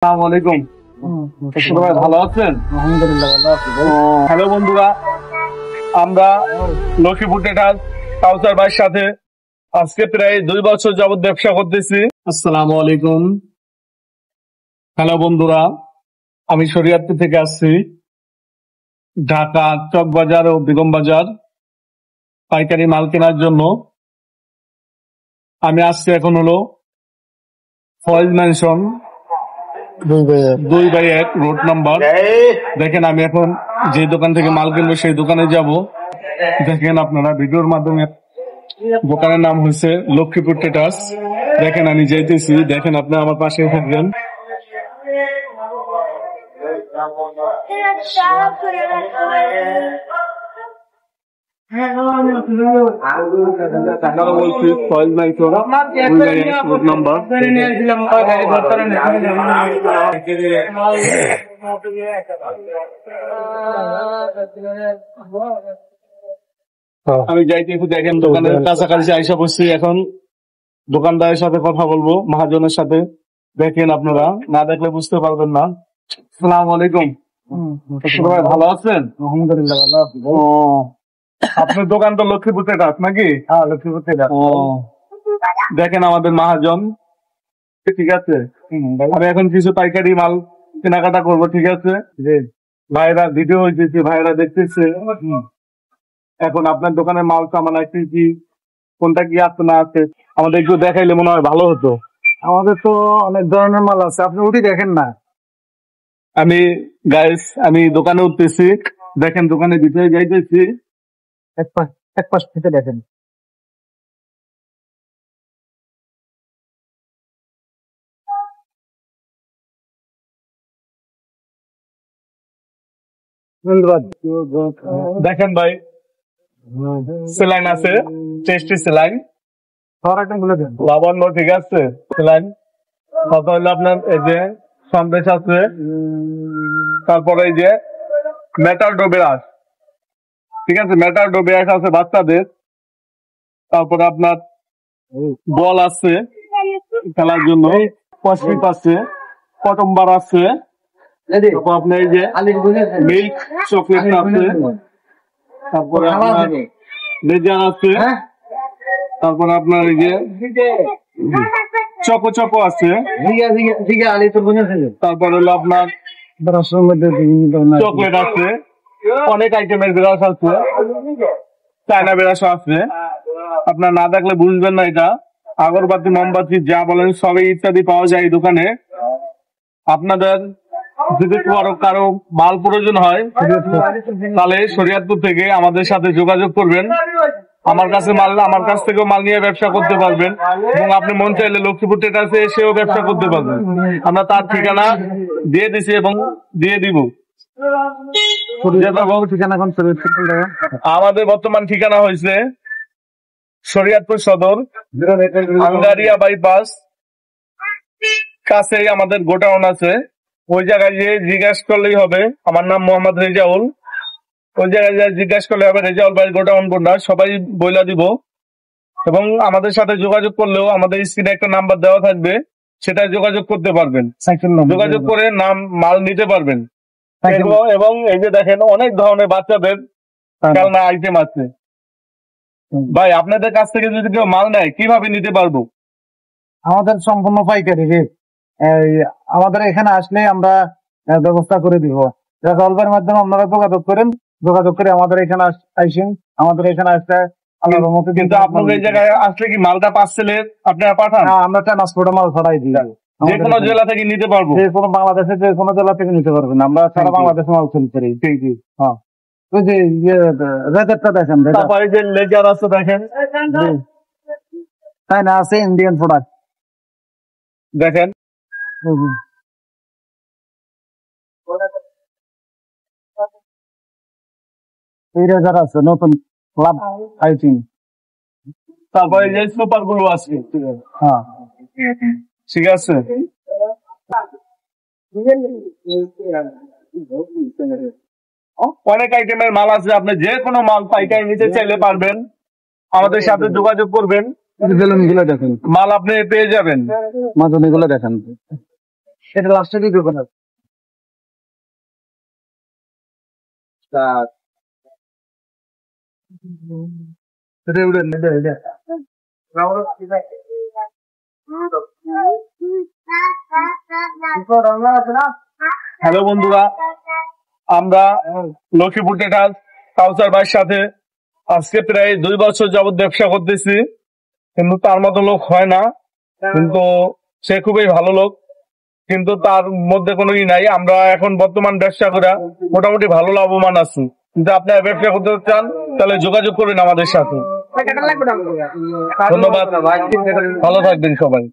আসসালামু আলাইকুম। সবাই ভালো আছেন? আলহামদুলিল্লাহ ভালো আছি। হ্যালো বন্ধুরা, আমরা লক্ষ্মীপুর ট্রেডার্স কাউসার ভাইয়ের সাথে আজকে প্রায় 2 বছর যাবত ব্যবসা করতেছি। আসসালামু আলাইকুম। হ্যালো বন্ধুরা, আমি শরীয়তপুর থেকে আসছি। ঢাকা চকবাজার ও বেগম বাজার পাইকারি মাল কেনার জন্য আমি আসছি। এখন হলো ফয়েজ ম্যানশন 2/1 রোড নাম্বার। দেখেন আমি এখন যে দোকান থেকে মাল কিনবো সেই দোকানে যাব। দেখেন আপনারা ভিডিওর মাধ্যমে, দোকানের নাম হচ্ছে লক্ষ্মীপুর ট্রেডার্স। দেখেন আমি যাইতেছি, দেখেন আপনি আমার পাশে থাকবেন। বলছি ফয়েজ ম্যানশন 2/1 রোড নাম্বার। আমি যাইতেছি, দেখেন দোকানের কাছাকাছি আইসা বসছি। এখন দোকানদারের সাথে কথা বলবো, মহাজনের সাথে। দেখেন আপনারা না দেখলে বুঝতে পারবেন না। আসসালামু আলাইকুম। সবাই ভালো আছেন? আলহামদুলিল্লাহ ভালো আছি। আপনার দোকান তো লক্ষ্মীপুর ট্রেডার্স নাকি? হ্যাঁ, লক্ষ্মীপুর ট্রেডার্স। দেখেন আমাদের মহাজন, ঠিক আছে। আমি এখন কিছু পাইকারি মাল কেনাকাটা করবো, ঠিক আছে। ভাইরা ভিডিও হইতেছে, ভাইরা দেখতেছে। এখন আপনার দোকানের মাল সামান আছে কি, কোনটা কি আছে না আছে আমাদের একটু দেখাইলে মনে হয় ভালো হতো। আমাদের তো অনেক ধরনের মাল আছে, আপনি উঠি দেখেন না। আমি দোকানে উঠতেছি, দেখেন দোকানের ভিতরে যাইতেছি। এক পাশ থেকে দেখেন। ধন্যবাদ। দেখেন ভাই, সেলাইন আছে, টেস্টি সেলাইন, লাবণ্য, ঠিক আছে। সেলাইন কত হইলো আপনার? এই যে সন্দেশ আছে, তারপরে এই যে মেটাল ডোবেরাস, ঠিক আছে। মেটাল ডোবেরাস আছে বাচ্চাদের। তারপরে আপনার বল আছে খেলার জন্য, কসমিক আছে, কটম্বার আছে, তারপর আপনার এই যে মিল্ক চকলেট আছে, তারপরে আপনার লেজার আছে, তারপরে আপনার এই যে চকো চকো আছে, তারপরে হলো আপনার চকলেট আছে, অনেক আইটেমের ব্রাশ আছে, চায়না ব্রাশ আছে। আপনার না দেখলে বুঝবেন না। এটা আগরবাতি, মোমবাতি যা বলেন সবই ইত্যাদি পাওয়া যায় এই দোকানে। আপনাদের যদি কারো মাল প্রয়োজন হয় তাহলে শরীয়তপুর থেকে আমাদের সাথে যোগাযোগ করবেন। আমার কাছ থেকেও মাল নিয়ে ব্যবসা করতে পারবেন, এবং আপনি মন চাইলে লক্ষ্মীপুর ট্রেডার্সে এসেও ব্যবসা করতে পারবেন। আমরা তার ঠিকানা দিয়ে দিছি এবং দিয়ে দিব। আমাদের বর্তমান ঠিকানা হয়েছে শরীয়তপুর সদর, আঙ্গারিয়া বাইপাস কাছেই আমাদের গোডাউন আছে। ওই জায়গায় গিয়ে জিজ্ঞাসা করলেই হবে, আমার নাম মোহাম্মদ রেজাউল। ওই জায়গায় জিজ্ঞাসা করলে হবে রেজাউল ভাই গোডাউন কোনটা, সবাই বইলা দিব। এবং আমাদের সাথে যোগাযোগ করলেও আমাদের স্ক্রিনে একটা নাম্বার দেওয়া থাকবে, সেটা যোগাযোগ করতে পারবেন। যোগাযোগ করে মাল নিতে পারবেন। এবং এই যে দেখেন অনেক ধরনের বাচ্চাদের খেলনা আইটেম আছে। ভাই আপনাদের কাছ থেকে যদি কেউ মাল নেয় কিভাবে নিতে পারবো? আমাদের সম্পূর্ণ পাইকারি রেট। আমাদের এখানে আসলে আমরা ব্যবস্থা করে দিব। রেজাউলের মাধ্যমে আপনারা যোগাযোগ করেন, যোগাযোগ করে আমাদের এখানে আসেন। আমাদের এখানে আসলে আল্লাহর মতো। কিন্তু আপনাদের এই জায়গায় আসলে কি মালটা পার্সেলে আপনারা পাঠান? আমরা ট্রান্সপোর্টে মাল ছড়াই দিই। যে কোনো জেলা থেকে নিতে পারবো? যে কোনো বাংলাদেশের যে কোনো জেলা থেকে নিতে পারবেন। আমরা সারা বাংলাদেশে মাল সেল করি। হ্যাঁ, ওই যে রেজারটা দেখেন, তারপরে যে লেজার আছে দেখেন, তাই না, আছে ইন্ডিয়ান প্রোডাক্ট দেখেন। এই রেজার আছে নতুন ক্লাব আইটিং। তারপরে যে সুপার গুলো আছে, হ্যাঁ ঠিক আছে। অনেক আইটেমের মাল আছে, আপনি যে কোনো মাল পাইকারি নিতে চাইলে পারবেন। আমাদের সাথে যোগাযোগ করবেন, বেলুন গুলো দেখেন, মাল আপনি পেয়ে যাবেন। মাদুনি গুলো দেখেন। এটা লাস্টে দিয়ে দেবো না এটা উড়ে এটা এটা হ্যালো বন্ধুরা, আমরা লক্ষ্মীপুর ট্রেডার্স কাউসার ভাইয়ের সাথে আজকে প্রায় 2 বছর যাবত ব্যবসা করতেছি, কিন্তু তার মতো লোক হয় না। কিন্তু সে খুবই ভালো লোক, কিন্তু তার মধ্যে কোনো ই নাই। আমরা এখন বর্তমান ব্যবসা করে মোটামুটি ভালো লাভবান আছি। কিন্তু আপনারা ব্যবসা করতে চান তাহলে যোগাযোগ করুন আমাদের সাথে। ধন্যবাদ, ভালো থাকবেন সবাই।